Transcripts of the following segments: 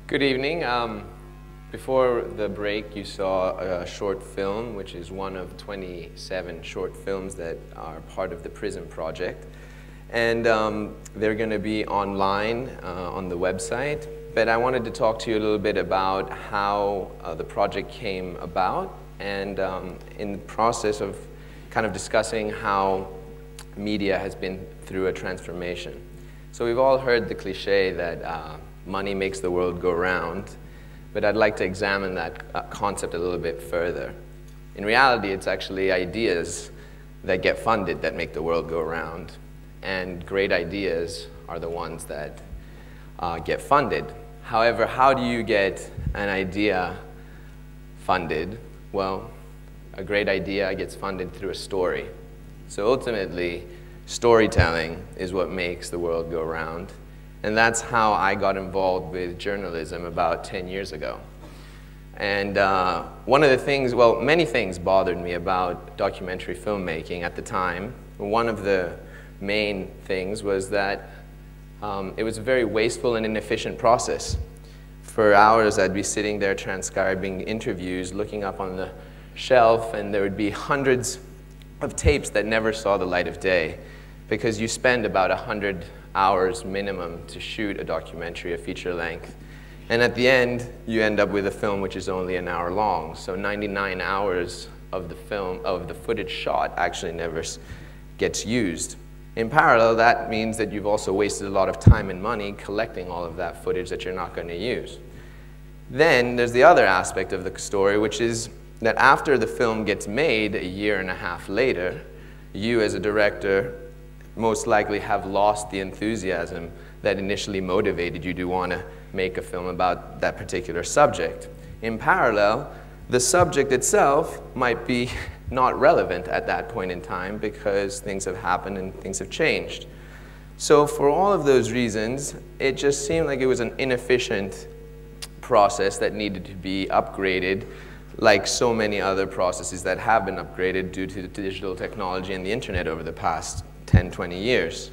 Good evening. Before the break, you saw a short film, which is one of 27 short films that are part of the Prism project. And they're going to be online on the website. But I wanted to talk to you a little bit about how the project came about, and in the process of kind of discussing how media has been through a transformation. So we've all heard the cliche that money makes the world go round, but I'd like to examine that concept a little bit further. In reality, it's actually ideas that get funded that make the world go round, and great ideas are the ones that get funded. However, how do you get an idea funded? Well, a great idea gets funded through a story. So ultimately, storytelling is what makes the world go round. And that's how I got involved with journalism about 10 years ago. And one of the things, well, many things bothered me about documentary filmmaking at the time. One of the main things was that it was a very wasteful and inefficient process. For hours, I'd be sitting there transcribing interviews, looking up on the shelf, and there would be hundreds of tapes that never saw the light of day, because you spend about 100 hours minimum to shoot a documentary, a feature length. And at the end, you end up with a film which is only an hour long. So 99 hours of the film, of the footage shot, actually never gets used. In parallel, that means that you've also wasted a lot of time and money collecting all of that footage that you're not going to use. Then there's the other aspect of the story, which is that after the film gets made a year and a half later, you as a director most likely have lost the enthusiasm that initially motivated you to want to make a film about that particular subject. In parallel, the subject itself might be not relevant at that point in time because things have happened and things have changed. So for all of those reasons, it just seemed like it was an inefficient process that needed to be upgraded, like so many other processes that have been upgraded due to the digital technology and the internet over the past 10, 20 years.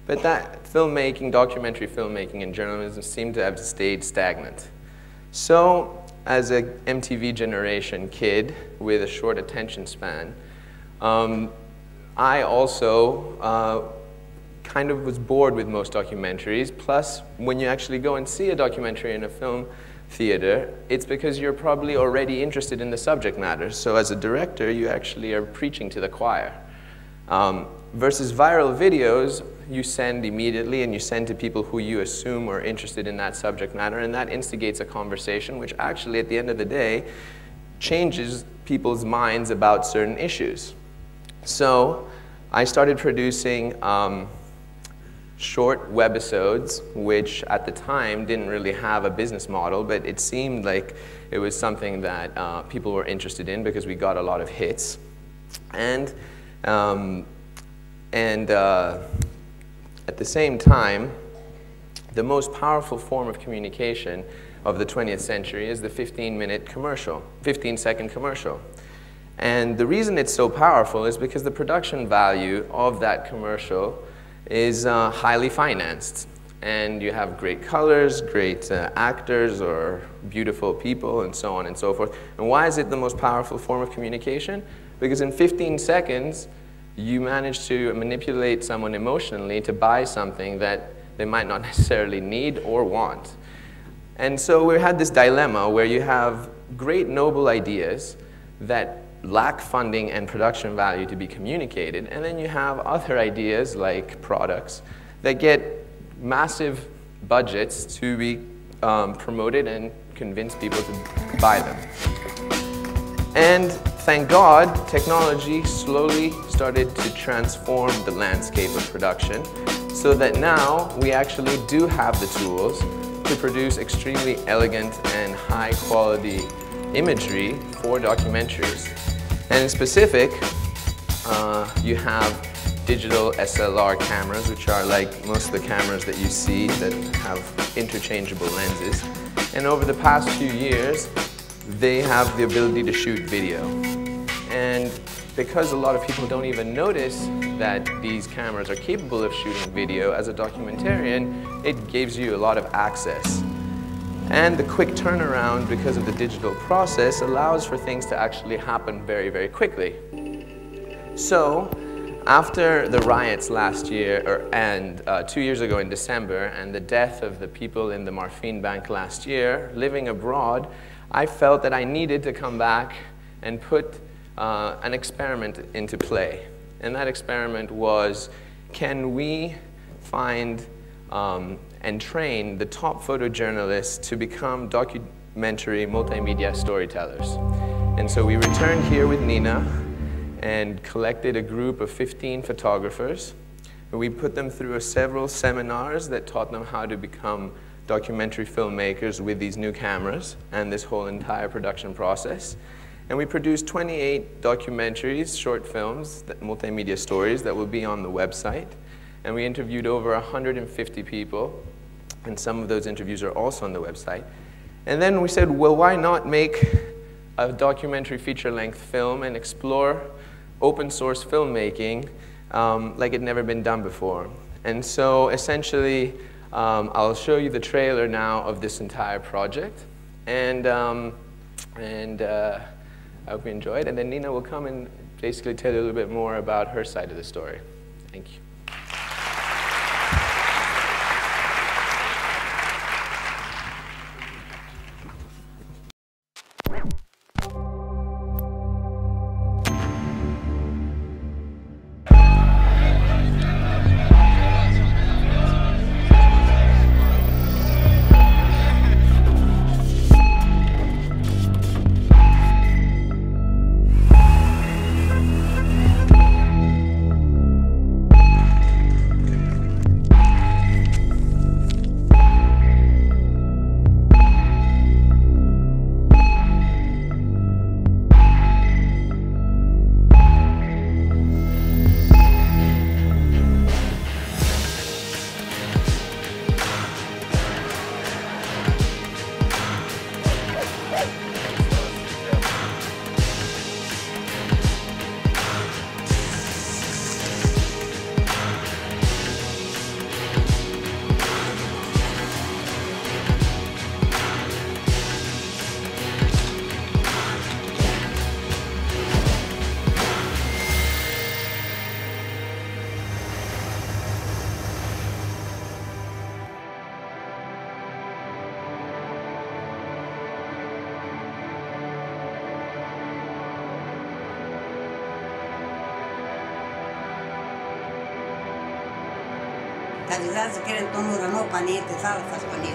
But that filmmaking, documentary filmmaking and journalism seem to have stayed stagnant. So as a MTV generation kid with a short attention span, I also kind of was bored with most documentaries. Plus, when you actually go and see a documentary in a film theater, it's because you're probably already interested in the subject matter. So as a director, you actually are preaching to the choir. Versus viral videos, you send immediately and you send to people who you assume are interested in that subject matter, and that instigates a conversation which actually at the end of the day changes people's minds about certain issues. So I started producing short webisodes, which at the time didn't really have a business model, but it seemed like it was something that people were interested in because we got a lot of hits. And at the same time, the most powerful form of communication of the 20th century is the 15-second commercial. And the reason it's so powerful is because the production value of that commercial is highly financed. And you have great colors, great actors, or beautiful people, and so on and so forth. And why is it the most powerful form of communication? Because in 15 seconds, you manage to manipulate someone emotionally to buy something that they might not necessarily need or want. And so we had this dilemma where you have great noble ideas that lack funding and production value to be communicated, and then you have other ideas like products that get massive budgets to be promoted and convince people to buy them. And thank God, technology slowly started to transform the landscape of production so that now we actually do have the tools to produce extremely elegant and high quality imagery for documentaries. And in specific, you have digital SLR cameras, which are like most of the cameras that you see that have interchangeable lenses. And over the past few years, they have the ability to shoot video. And because a lot of people don't even notice that these cameras are capable of shooting video, as a documentarian, it gives you a lot of access. And the quick turnaround, because of the digital process, allows for things to actually happen very, very quickly. So, after the riots last year, and 2 years ago in December, and the death of the people in the morphine bank last year, living abroad, I felt that I needed to come back and put an experiment into play. And that experiment was, can we find and train the top photojournalists to become documentary multimedia storytellers? And so we returned here with Nina and collected a group of 15 photographers. And we put them through several seminars that taught them how to become documentary filmmakers with these new cameras and this whole entire production process. And we produced 28 documentaries, short films, multimedia stories that will be on the website. And we interviewed over 150 people, and some of those interviews are also on the website. And then we said, well, why not make a documentary feature-length film and explore open source filmmaking like it never been done before? And so essentially, I'll show you the trailer now of this entire project. And I hope you enjoy it. And then Nina will come and basically tell you a little bit more about her side of the story. Thank you. Τα διδάζει και τον ουρανό πανί, τη θάλασσα πανί.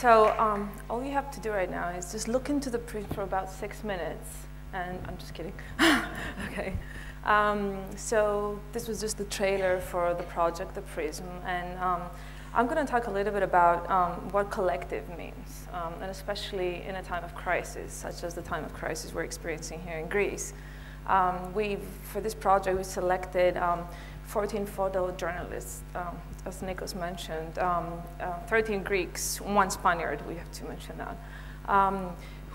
So all you have to do right now is just look into the Prism for about 6 minutes. And I'm just kidding. Okay. So this was just the trailer for the project, the Prism. And I'm going to talk a little bit about what collective means, and especially in a time of crisis, such as the time of crisis we're experiencing here in Greece. For this project, we selected 14 photojournalists, as Nikos mentioned, 13 Greeks, 1 Spaniard, we have to mention that,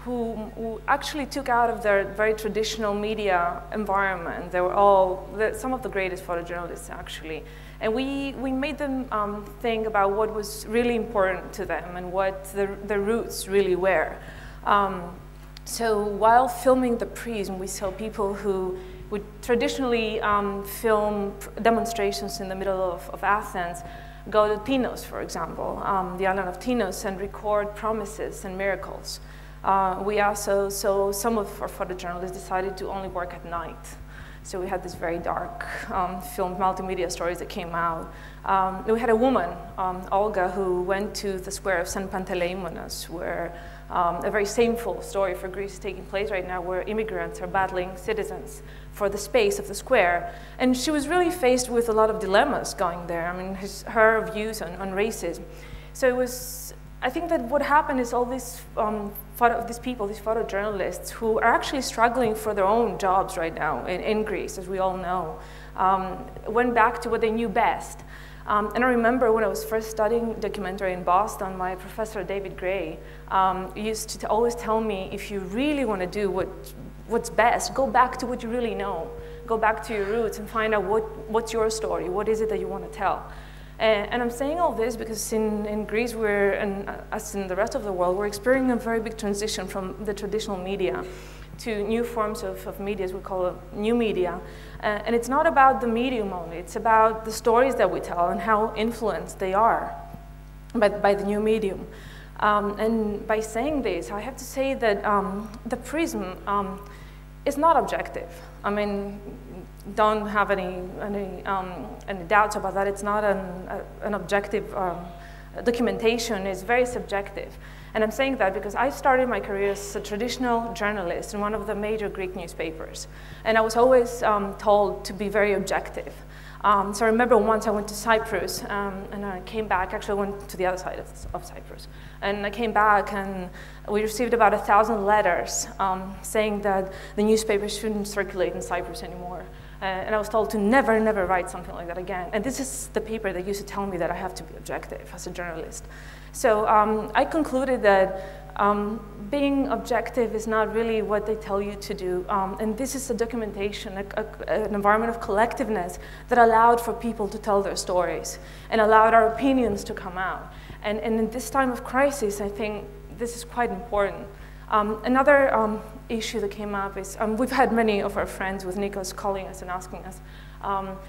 who actually took out of their very traditional media environment. They were all, some of the greatest photojournalists, actually. And we made them think about what was really important to them and what their roots really were. So while filming the Prism, we saw people who would traditionally film demonstrations in the middle of Athens, go to Tinos, for example, the island of Tinos, and record promises and miracles. We also saw some of our photojournalists decided to only work at night. So we had this very dark filmed multimedia stories that came out. We had a woman, Olga, who went to the square of St. Panteleimonas, where a very shameful story for Greece is taking place right now, where immigrants are battling citizens for the space of the square. And she was really faced with a lot of dilemmas going there. I mean, her views on racism. So it was, I think that what happened is all these people, these photojournalists, who are actually struggling for their own jobs right now in Greece, as we all know, went back to what they knew best. And I remember when I was first studying documentary in Boston, my professor, David Gray, used to always tell me, if you really want to do what's best, go back to what you really know. Go back to your roots and find out what's your story, what is it that you want to tell. And I'm saying all this because in Greece, as in the rest of the world, we're experiencing a very big transition from the traditional media to new forms of media, as we call it, new media. And it's not about the medium only, it's about the stories that we tell and how influenced they are by the new medium. And by saying this, I have to say that the Prism is not objective. I mean, don't have any doubts about that. It's not an objective documentation. It's very subjective. And I'm saying that because I started my career as a traditional journalist in one of the major Greek newspapers. And I was always told to be very objective. So I remember once I went to Cyprus and I came back. Actually, I went to the other side of Cyprus. And I came back and we received about 1,000 letters saying that the newspaper shouldn't circulate in Cyprus anymore. And I was told to never, never write something like that again. And this is the paper that used to tell me that I have to be objective as a journalist. So I concluded that being objective is not really what they tell you to do. And this is a documentation, an environment of collectiveness that allowed for people to tell their stories and allowed our opinions to come out. And in this time of crisis, I think this is quite important. Another issue that came up is, we've had many of our friends with Nikos calling us and asking us,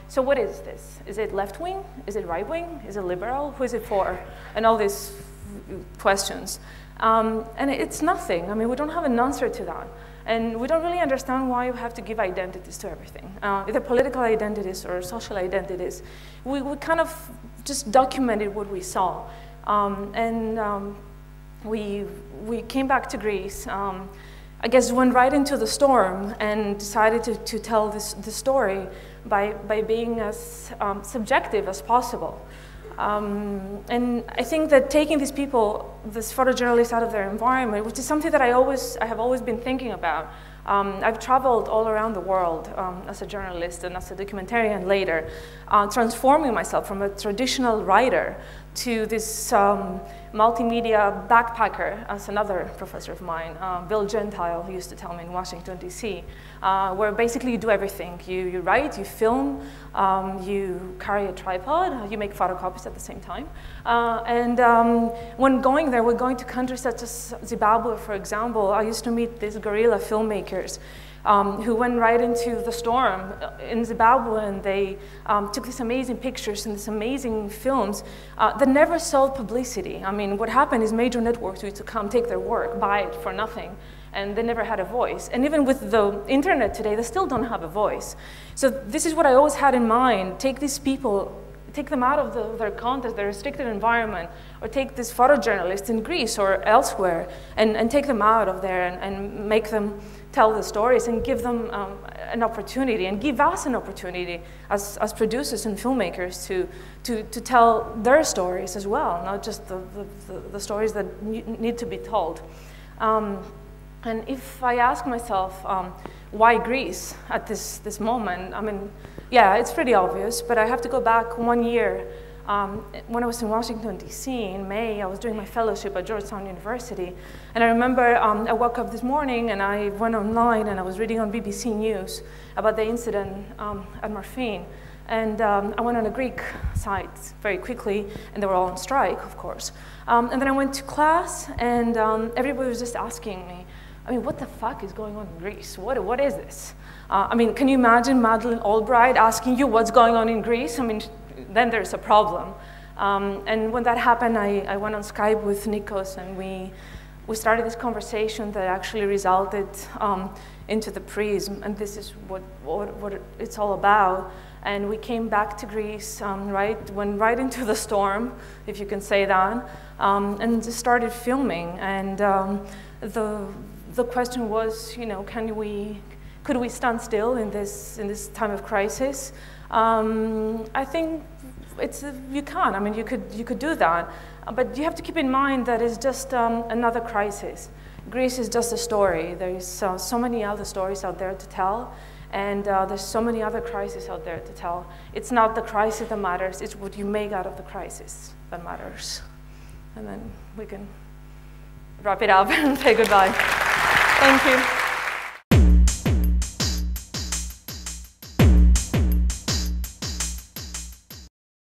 so what is this? Is it left-wing? Is it right-wing? Is it liberal? Who is it for? And all these questions. And it's nothing. I mean, we don't have an answer to that. And we don't really understand why you have to give identities to everything, either political identities or social identities. We kind of just documented what we saw. We came back to Greece, I guess went right into the storm and decided to tell this story by being as subjective as possible. And I think that taking these people, these photojournalists out of their environment, which is something that I have always been thinking about. I've traveled all around the world as a journalist and as a documentarian later, transforming myself from a traditional writer to this multimedia backpacker, as another professor of mine, Bill Gentile, who used to tell me in Washington, D.C., where basically you do everything. You write, you film, you carry a tripod, you make photocopies at the same time. When going there, we're going to countries such as Zimbabwe, for example. I used to meet these guerrilla filmmakers who went right into the storm in Zimbabwe, and they took these amazing pictures and these amazing films that never sold publicity. I mean, what happened is major networks used to come, take their work, buy it for nothing, and they never had a voice. And even with the internet today, they still don't have a voice. So this is what I always had in mind. Take these people, take them out of their context, their restricted environment, or take these photojournalists in Greece or elsewhere and take them out of there and make them tell the stories and give them an opportunity and give us an opportunity as producers and filmmakers to tell their stories as well, not just the stories that need to be told. And if I ask myself, why Greece at this moment? I mean, yeah, it's pretty obvious, but I have to go back 1 year. When I was in Washington, D.C. in May, I was doing my fellowship at Georgetown University. And I remember I woke up this morning and I went online and I was reading on BBC News about the incident at Morphine. And I went on a Greek site very quickly, and they were all on strike, of course. And then I went to class, and everybody was just asking me, I mean, what the fuck is going on in Greece? What is this? I mean, can you imagine Madeleine Albright asking you what's going on in Greece? I mean, then there's a problem. And when that happened, I went on Skype with Nikos, and we started this conversation that actually resulted into the Prism, and this is what it's all about. And we came back to Greece, went right into the storm, if you can say that, and just started filming. And the question was, you know, could we stand still in this time of crisis? I think you can. I mean, you could do that, but you have to keep in mind that it's just another crisis. Greece is just a story. There is so many other stories out there to tell, and there's so many other crises out there to tell. It's not the crisis that matters, it's what you make out of the crisis that matters. And then we can wrap it up and say goodbye. Thank you.